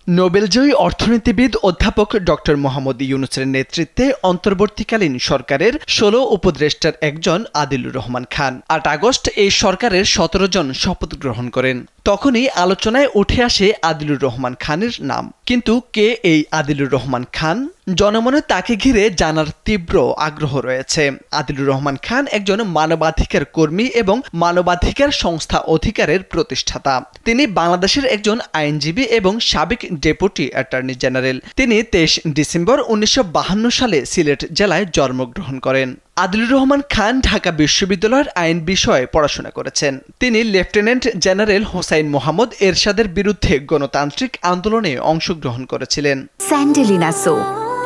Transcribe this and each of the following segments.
নোবেলজয়ী অর্থনীতিবিদ অধ্যাপক ডক্টর মোহাম্মদ ইউনূসের নেতৃত্বে অন্তর্বর্তীকালীন সরকারের ১৬ উপদেষ্টার একজন আদিলুর রহমান খান ৮ আগস্ট এই সরকারের ১৭ জন শপথ গ্রহণ করেন। তখনই আলোচনায় উঠে আসে আদিলুর রহমান খানের নাম। কিন্তু কে এই আদিলুর রহমান খান? জনমনে তাকে ঘিরে জানার তীব্র আগ্রহ রয়েছে। আদিলুর রহমান খান একজন মানবাধিকার কর্মী এবং মানবাধিকার সংস্থা অধিকারের প্রতিষ্ঠাতা। তিনি বাংলাদেশের একজন আইনজীবী এবং সাবেক ডেপুটি অ্যাটর্নি জেনারেল। তিনি ২৩ ডিসেম্বর ১৯৫২ সালে সিলেট জেলায় জন্মগ্রহণ করেন। আদিলুর রহমান খান ঢাকা বিশ্ববিদ্যালয়ের আইন বিষয়ে পড়াশোনা করেছেন। তিনি লেফটেন্যান্ট জেনারেল হোসাইন মোহাম্মদ এরশাদের বিরুদ্ধে গণতান্ত্রিক আন্দোলনে অংশগ্রহণ করেছিলেন। স্যান্ডেলিনা সো,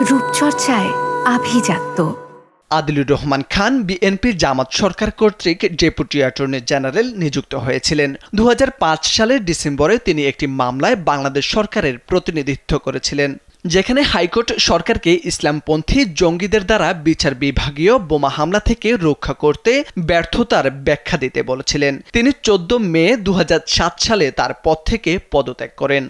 রূপচর্চায় আভিজাত্য। আদিলুর রহমান খান বিএনপির জামাত সরকার কর্তৃক ডেপুটি অ্যাটর্নি জেনারেল নিযুক্ত হয়েছিলেন। ২০০৫ সালের ডিসেম্বরে তিনি একটি মামলায় বাংলাদেশ সরকারের প্রতিনিধিত্ব করেছিলেন, যেখানে হাইকোর্ট সরকারকে ইসলামপন্থী জঙ্গিদের দ্বারা বিচার বিভাগীয় বোমা হামলা থেকে রক্ষা করতে ব্যর্থতার ব্যাখ্যা দিতে বলেছিলেন। তিনি ১৪ মে ২০০৭ সালে তার পদ থেকে পদত্যাগ করেন।